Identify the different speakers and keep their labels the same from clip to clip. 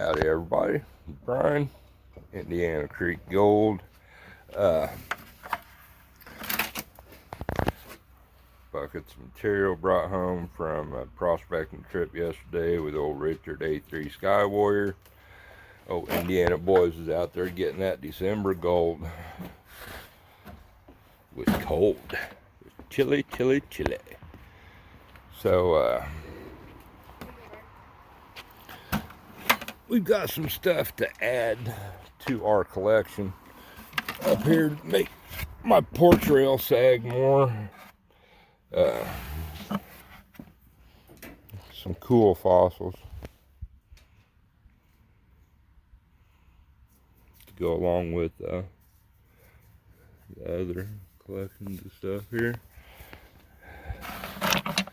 Speaker 1: Howdy everybody, Brian, Indiana Creek Gold. Buckets of material brought home from a prospecting trip yesterday with old Richard A3 Sky Warrior. Oh, Indiana boys is out there getting that December gold. It was cold. It was chilly. So, we've got some stuff to add to our collection up here to make my porch rail sag more. Some cool fossils to go along with the other collections of stuff here. I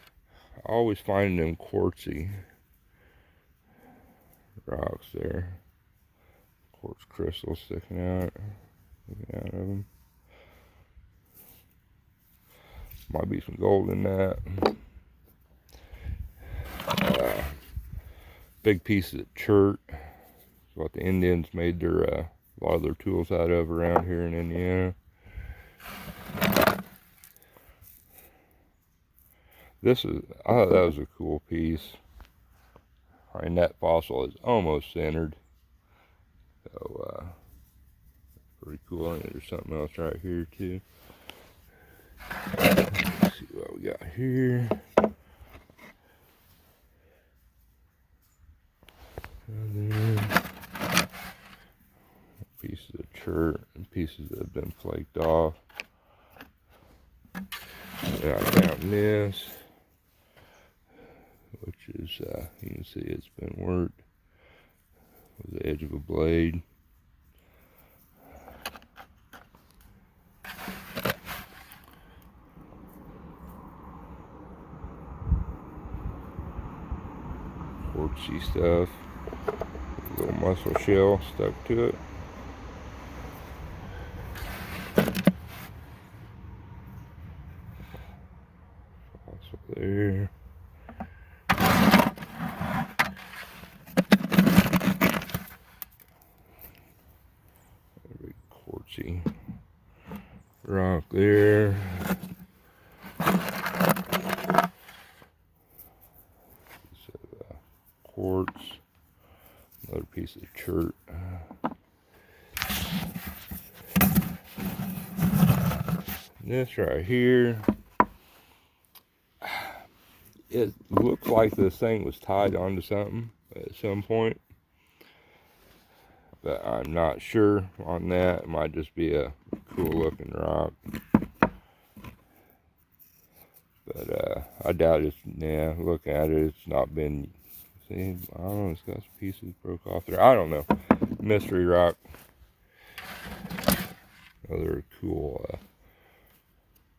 Speaker 1: always find them quartzy rocks there, quartz crystals sticking out of them. Might be some gold in that. Big pieces of chert. It's what the Indians made their a lot of their tools out of around here in Indiana. I thought that was a cool piece. I mean, that fossil is almost centered. So, pretty cool. And there's something else right here too. Let's see what we got here. Pieces of chert and pieces that have been flaked off. And I found this, which is, you can see it's been worked with the edge of a blade. Quartzy stuff, a little mussel shell stuck to it. Fossil there. A big quartzy rock there. Quartz, another piece of chert. This right here, it looks like this thing was tied onto something at some point, but I'm not sure on that. It might just be a cool looking rock, but I doubt it's, yeah, look at it, it's not been. See, I don't know, it's got some pieces broke off there. I don't know. Mystery rock. Another cool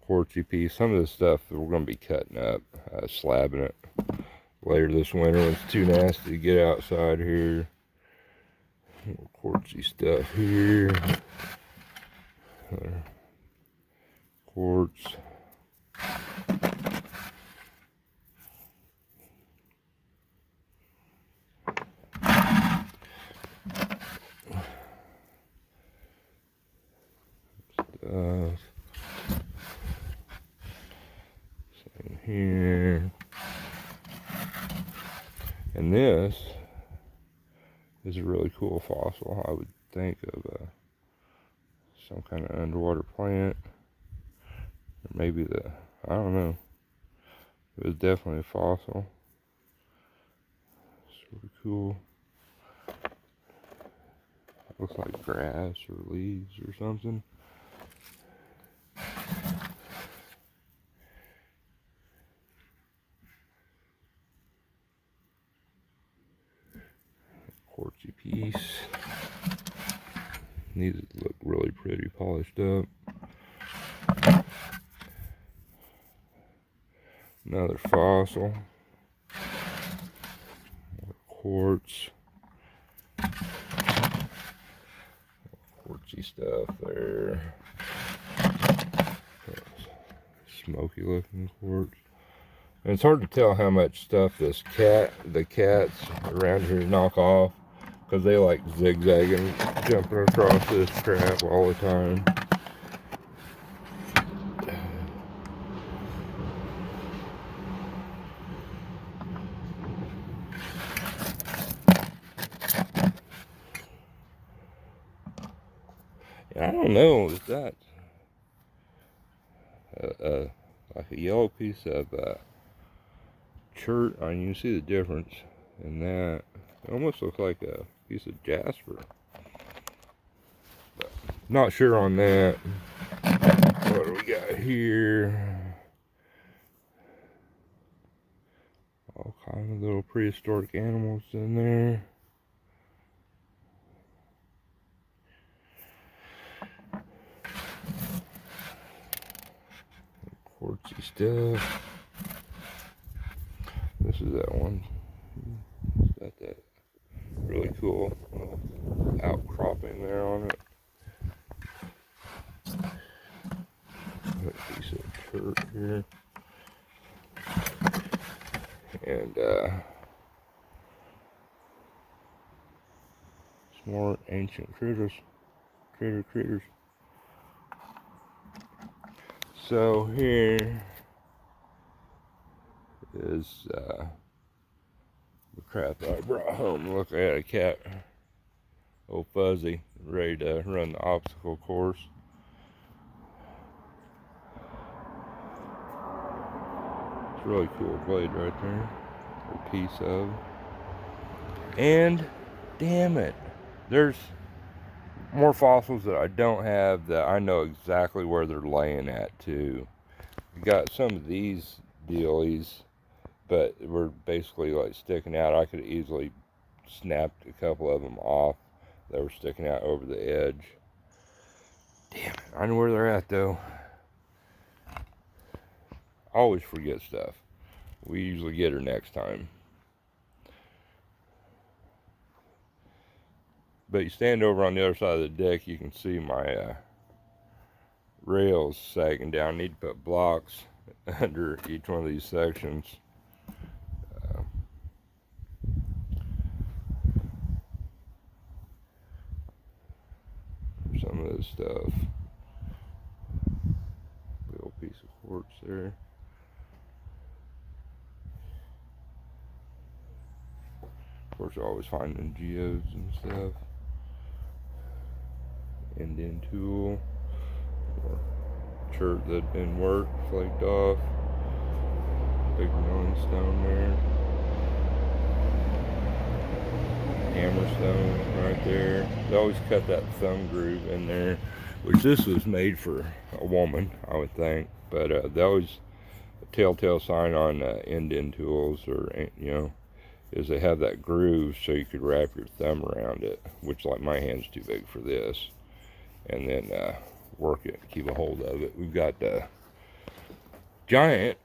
Speaker 1: quartzy piece. Some of this stuff we're going to be cutting up, slabbing it later this winter when it's too nasty to get outside here. More quartzy stuff here. Quartz. Same here. And this is a really cool fossil. I would think of some kind of underwater plant, or maybe I don't know. It was definitely a fossil. Sort of cool. Looks like grass or leaves or something. Quartzy piece. These look really pretty polished up. Another fossil. Quartz. Quartzy stuff there. Smoky looking quartz. It's hard to tell how much stuff the cats around here knock off because they like zigzagging, jumping across this crap all the time. I don't know, is that like a yellow piece of chert? I mean, you can see the difference in that. It almost looks like a piece of jasper. But not sure on that. What do we got here? All kinds of little prehistoric animals in there. Quartzy stuff. This is that one. It's got that really cool outcropping there on it. A piece of chert here. And some more ancient critters. Critters. So here is the crap I brought home. Look, I had a cat, old Fuzzy, ready to run the obstacle course. It's a really cool blade right there, a piece of. And damn it, there's more fossils that I don't have that I know exactly where they're laying at too. We got some of these dealies, but we're basically like sticking out. I could easily snapped a couple of them off that were sticking out over the edge. Damn it, I know where they're at though. I always forget stuff. We usually get her next time. But you stand over on the other side of the deck, you can see my rails sagging down. I need to put blocks under each one of these sections. Some of this stuff. Little piece of quartz there. Of course, you're always finding geodes and stuff. Indent tool, or chert that had been worked, flaked off, big rolling stone there, hammer stone right there. They always cut that thumb groove in there, which this was made for a woman, I would think, but they always, a telltale sign on indent tools, or you know, is they have that groove so you could wrap your thumb around it, which like my hand's too big for this. And then work it, keep a hold of it. We've got the giant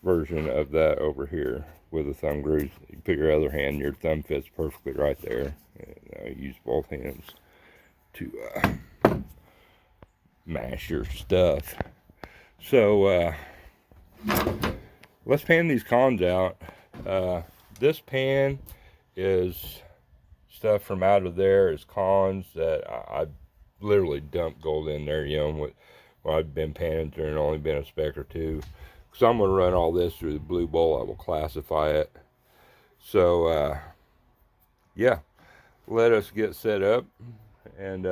Speaker 1: version of that over here with a thumb groove. You put your other hand, your thumb fits perfectly right there. And use both hands to mash your stuff. So let's pan these cons out. This pan is stuff from out of there, is cons that I literally dumped gold in there, you know, when I've been panning through and only been a speck or two. So I'm going to run all this through the blue bowl. I will classify it. So, yeah, let us get set up and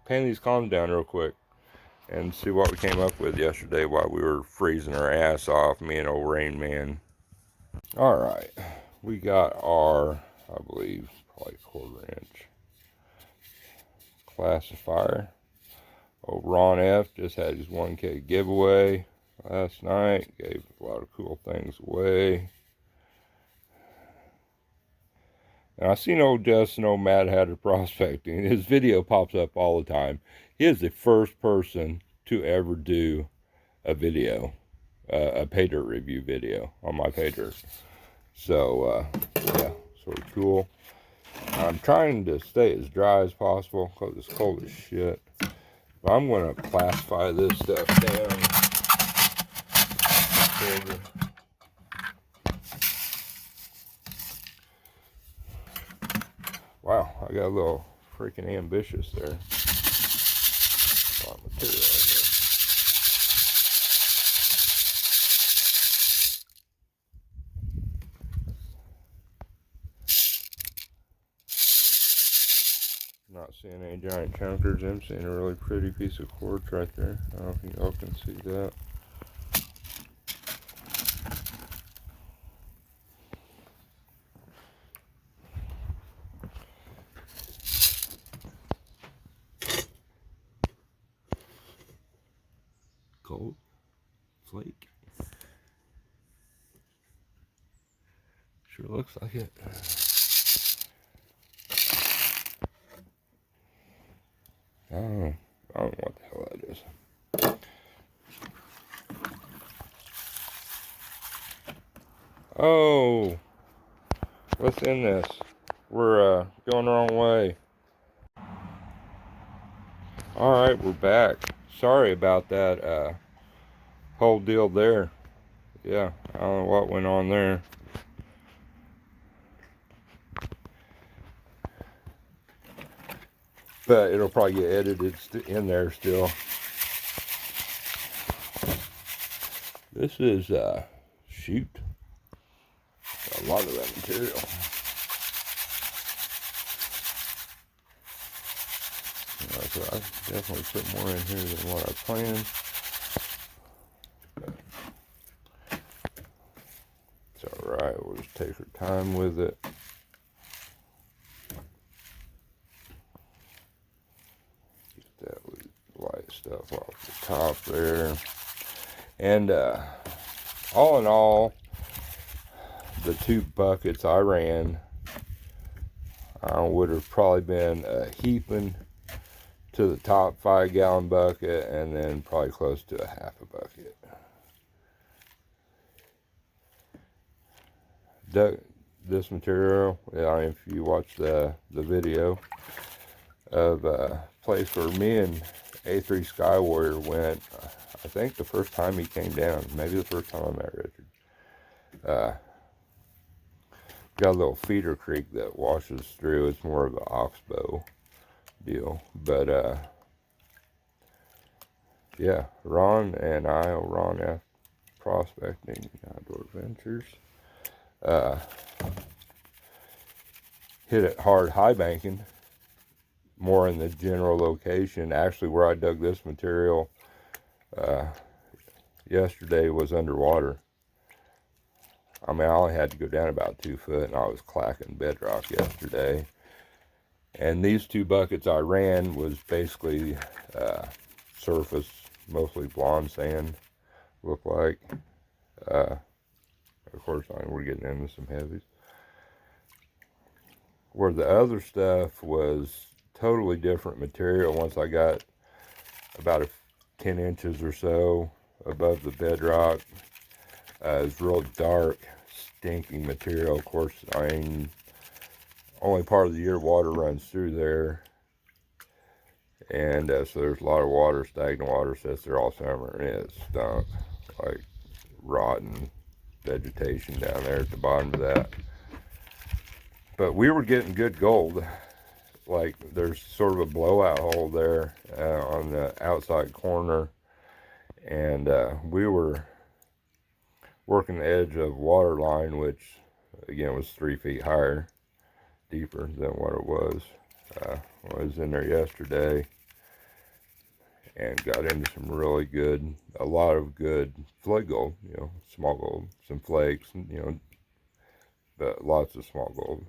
Speaker 1: pan these cons down real quick and see what we came up with yesterday while we were freezing our ass off, me and old Rain Man. All right. We got our, I believe, probably 1/4 inch classifier. Old Ron F just had his 1K giveaway last night. Gave a lot of cool things away. And I seen old Justin, old Mad Hatter Prospecting. His video pops up all the time. He is the first person to ever do a video, a pay dirt review video on my pay dirt. So, yeah, sort of cool. I'm trying to stay as dry as possible because it's cold as shit. But I'm going to classify this stuff down. I got a little freaking ambitious there. A lot of material in there. Not seeing any giant chunkers. I'm seeing a really pretty piece of quartz right there. I don't know if y'all can see that. Gold flake. Sure looks like it. I don't know what the hell that is. Oh, what's in this? We're going the wrong way. Alright, we're back. Sorry about that whole deal there. Yeah, I don't know what went on there. But it'll probably get edited in there still. This is, shoot, a lot of that material. So I definitely put more in here than what I planned. It's alright, we'll just take our time with it. Get that light stuff off the top there. And all in all, the 2 buckets I ran would have probably been heaping to the top 5-gallon bucket, and then probably close to a half a bucket. This material, if you watch the video of a place where me and A3 Sky Warrior went, I think the first time he came down, maybe the first time I met Richard. Got a little feeder creek that washes through. It's more of an oxbow deal, but yeah, Ron and I, Ron F Prospecting Outdoor Adventures, hit it hard highbanking, more in the general location. Actually, where I dug this material yesterday was underwater. I mean, I only had to go down about 2 foot, and I was clacking bedrock yesterday. And these 2 buckets I ran was basically surface, mostly blonde sand, looked like. Of course, we're getting into some heavies. Where the other stuff was totally different material. Once I got about 10 inches or so above the bedrock, it was real dark, stinking material. Of course, only part of the year water runs through there, and so there's a lot of water, stagnant water sits there all summer, and it stunk like rotten vegetation down there at the bottom of that. But we were getting good gold. Like, there's sort of a blowout hole there on the outside corner, and we were working the edge of water line, which again was 3 feet higher, deeper than what it was. I was in there yesterday and got into some really good, a lot of good flake gold, small gold, some flakes, but lots of small gold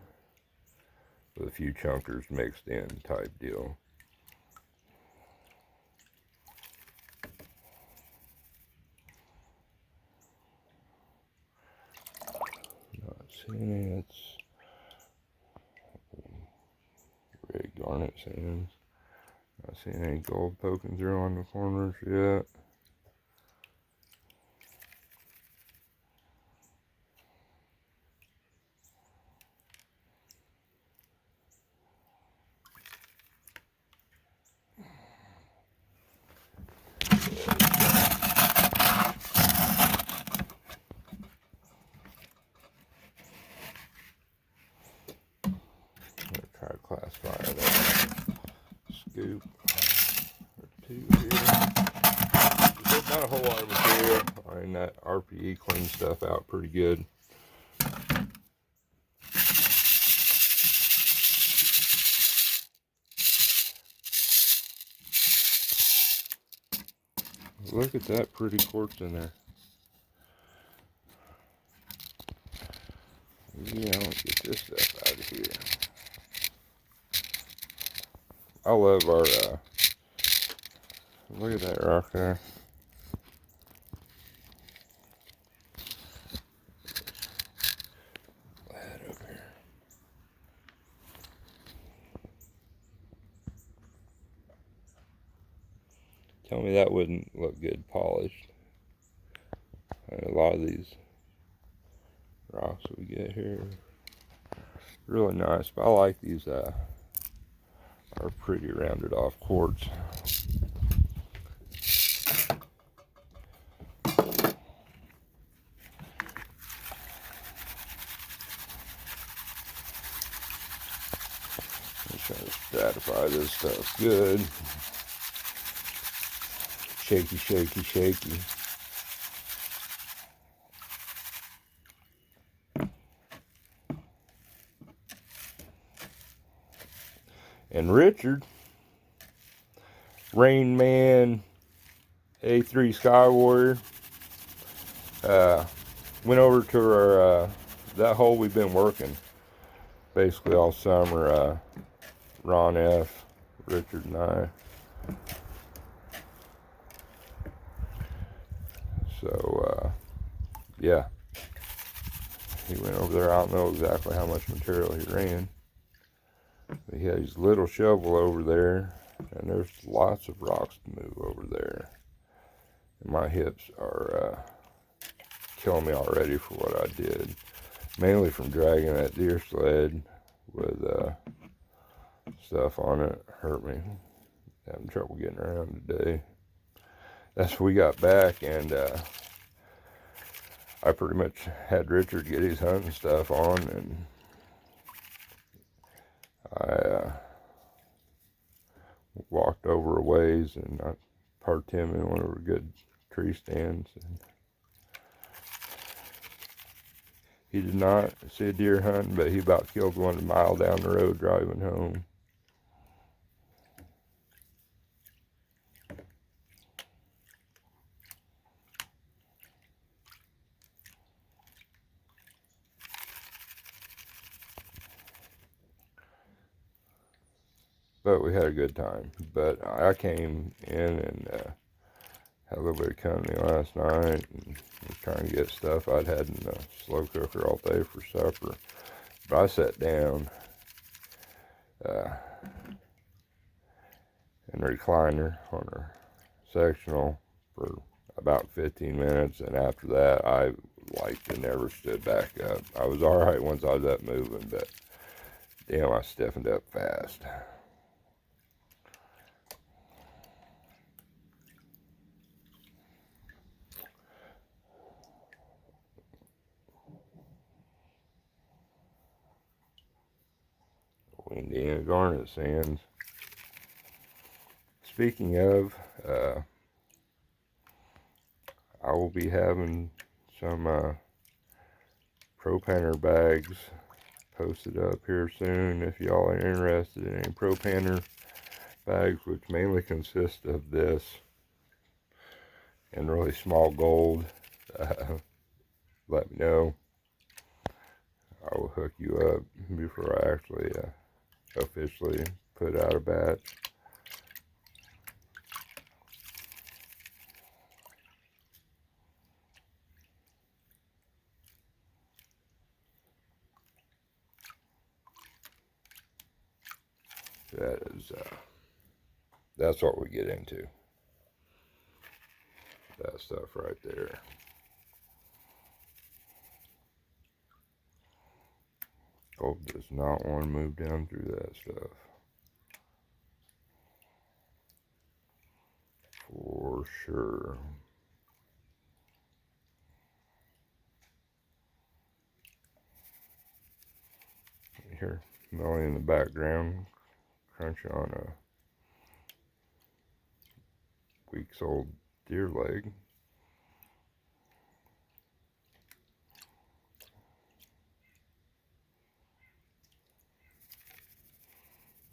Speaker 1: with a few chunkers mixed in type deal. Not seeing it. Red garnet sands. Not seeing any gold poking through on the corners yet. Try to class find a scoop or two here. There's not a whole lot of material. I mean, that RPE cleans stuff out pretty good. Look at that pretty quartz in there. Yeah, I'll get this stuff out of here. I love our, look at that rock there. That over here. Tell me that wouldn't look good polished. A lot of these rocks we get here really nice, but I like these are pretty rounded off quartz. I'm trying to stratify this stuff good. Shaky, shaky, shaky. And Richard, Rain Man, A3 Sky Warrior, went over to our, that hole we've been working basically all summer, Ron F., Richard and I. So, yeah, he went over there. I don't know exactly how much material he ran. He had his little shovel over there, and there's lots of rocks to move over there. And my hips are killing me already for what I did. Mainly from dragging that deer sled with stuff on it. Hurt me. Having trouble getting around today. That's when we got back, and I pretty much had Richard get his hunting stuff on, and I walked over a ways, and I parked him in one of our good tree stands. And he did not see a deer hunting, but he about killed one a mile down the road driving home. But we had a good time. But I came in and had a little bit of company last night, and was trying to get stuff I'd had in the slow cooker all day for supper. But I sat down in the recliner on a sectional for about 15 minutes, and after that I never stood back up. I was alright once I was up moving, but damn, I stiffened up fast. Indiana garnet sands. Speaking of, I will be having some propaner bags posted up here soon if y'all are interested in any propaner bags, which mainly consist of this and really small gold. Let me know. I will hook you up before I actually officially put out a batch. That's what we get into. That stuff right there. Gold does not want to move down through that stuff. For sure. You hear Melly in the background crunching on a week's old deer leg.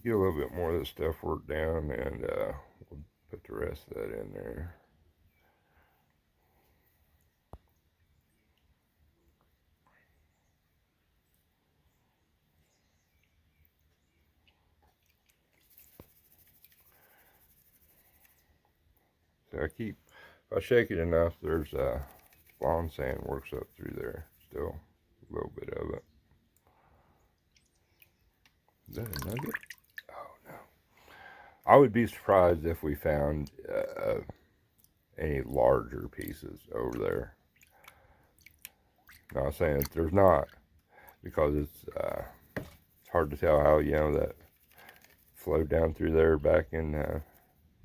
Speaker 1: Get a little bit more of this stuff worked down, and we'll put the rest of that in there. So if I shake it enough, there's lawn sand works up through there still, a little bit of it. Is that a nugget? Oh no. I would be surprised if we found any larger pieces over there. Not saying that there's not, because it's hard to tell how, you know, that flowed down through there back in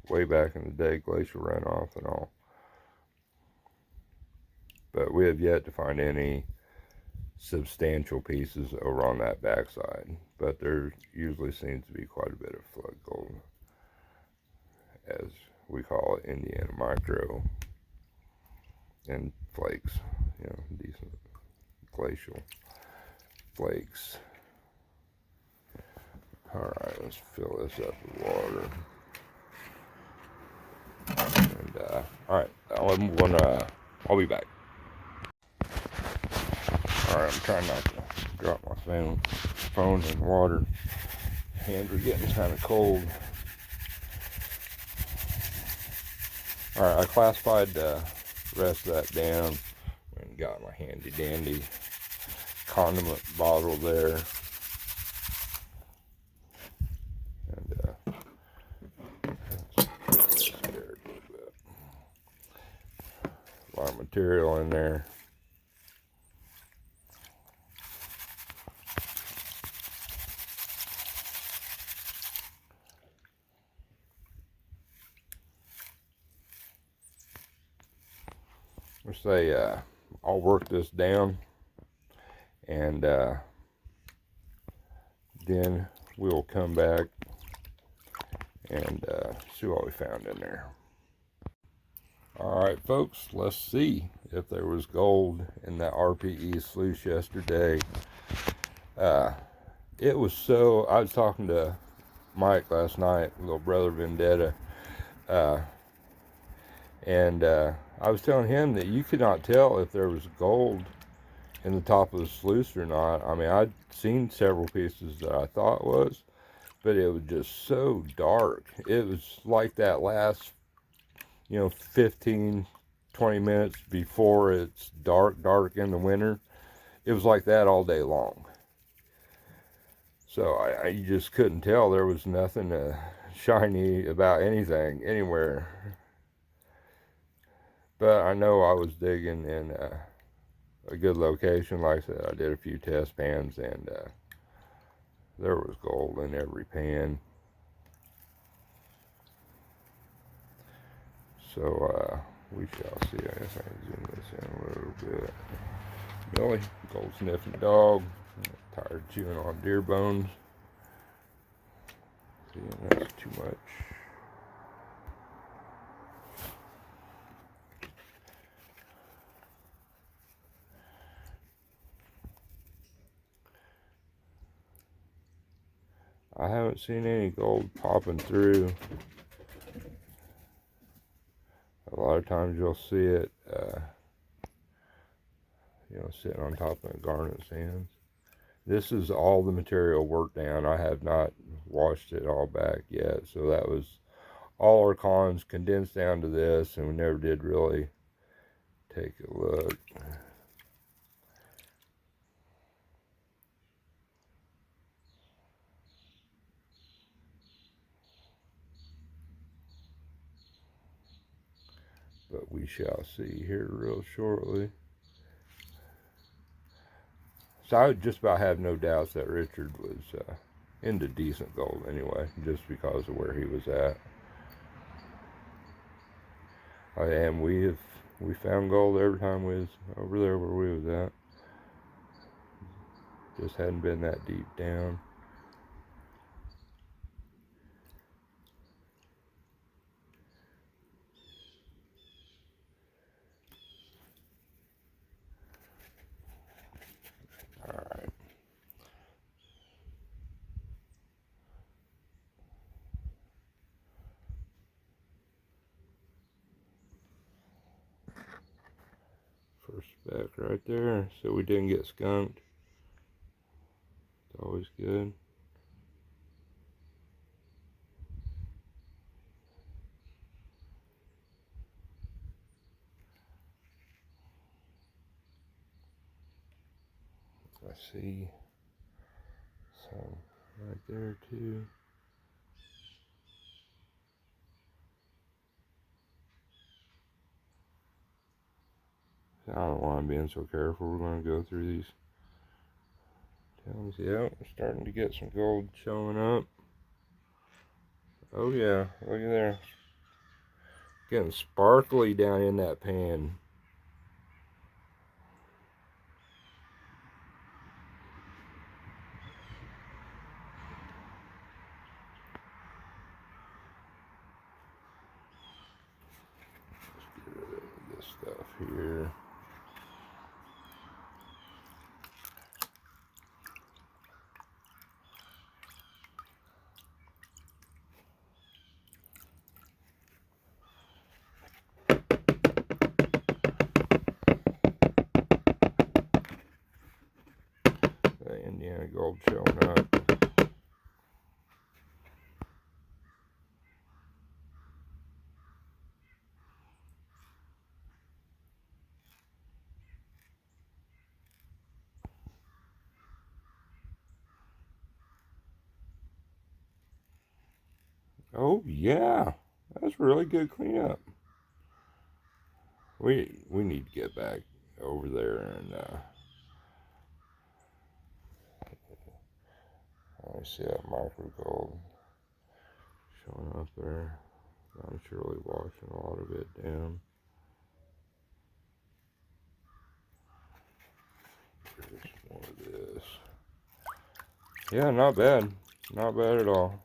Speaker 1: way back in the day, glacial runoff and all. But we have yet to find any substantial pieces over on that backside. But there usually seems to be quite a bit of flood gold, as we call it, Indiana micro, and flakes, you know, decent glacial flakes. Alright, let's fill this up with water. And alright, I'll be back. Alright, I'm trying not to drop my phone in water. Hands are getting kind of cold. Alright, I classified the rest of that down and got my handy dandy condiment bottle there. And a lot of material in there. Let's say I'll work this down, and then we'll come back and see what we found in there. Alright folks, let's see if there was gold in that RPE sluice yesterday. It was so, I was talking to Mike last night, little brother Vendetta, and I was telling him that you could not tell if there was gold in the top of the sluice or not. I mean, I'd seen several pieces that I thought was, but it was just so dark. It was like that last, 15, 20 minutes before it's dark in the winter. It was like that all day long. So I just couldn't tell. There was nothing shiny about anything, anywhere. But I know I was digging in a good location. Like I said, I did a few test pans, and there was gold in every pan. So we shall see. I guess I can zoom this in a little bit. Billy, gold sniffing dog. I'm tired of chewing on deer bones. See, that's too much. I haven't seen any gold popping through. A lot of times you'll see it, sitting on top of the garnet sands. This is all the material worked down. I have not washed it all back yet. So that was all our cons condensed down to this, and we never did really take a look. But we shall see here real shortly. So I would just about have no doubts that Richard was into decent gold anyway, just because of where he was at. And we found gold every time we was over there where we was at. Just hadn't been that deep down. Respect right there, so we didn't get skunked. It's always good. I see some right there too. I don't know why I'm being so careful. We're going to go through these towns. Yeah, we're starting to get some gold showing up. Oh yeah, look at there. Getting sparkly down in that pan. Let's get rid of this stuff here. Indiana gold showing up. Oh yeah, that's really good cleanup. We need to get back over there and I see that micro gold showing up there. I'm surely washing a lot of it down. Here's more of this. Yeah, not bad. Not bad at all.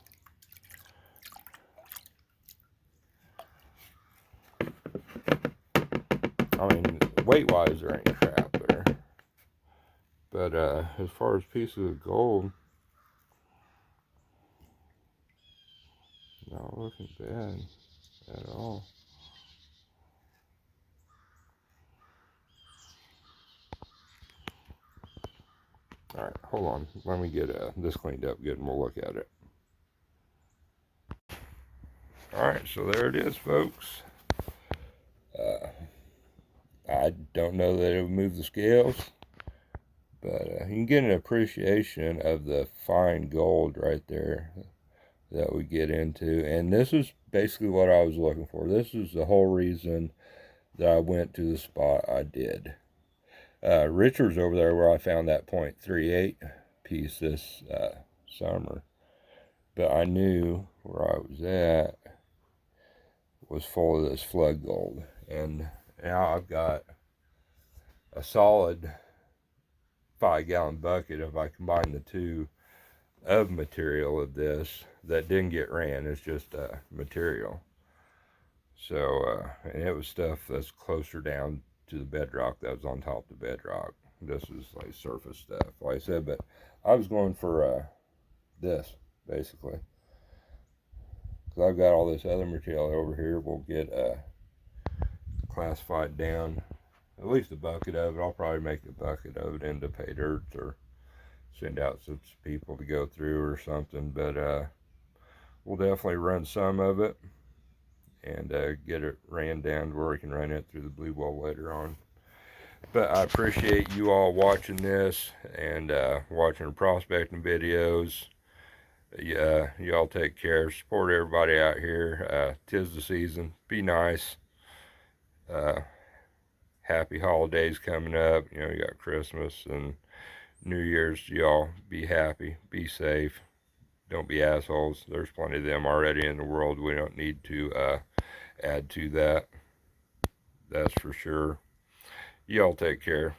Speaker 1: I mean, weight-wise, there ain't crap there. But as far as pieces of gold, not looking bad at all. Alright, hold on. Let me get this cleaned up good and we'll look at it. Alright, so there it is, folks. I don't know that it would move the scales, but you can get an appreciation of the fine gold right there that we get into. And this is basically what I was looking for. This is the whole reason that I went to the spot I did. Richard's over there where I found that .38 piece this summer. But I knew where I was at was full of this flood gold. And now I've got a solid 5-gallon bucket if I combine the two of material of this that didn't get ran. It's just material. So, and it was stuff that's closer down to the bedrock that was on top of the bedrock. This is like surface stuff, like I said, but I was going for this, basically. Because I've got all this other material over here. We'll get classified down, at least a bucket of it. I'll probably make a bucket of it into pay dirt or send out some people to go through or something. But we'll definitely run some of it and get it ran down to where we can run it through the blue wall later on. But I appreciate you all watching this and watching the prospecting videos. Yeah, y'all take care. Support everybody out here. 'Tis the season. Be nice. Happy holidays coming up. You know, you got Christmas and New Year's. Y'all be happy. Be safe. Don't be assholes. There's plenty of them already in the world. We don't need to add to that. That's for sure. Y'all take care.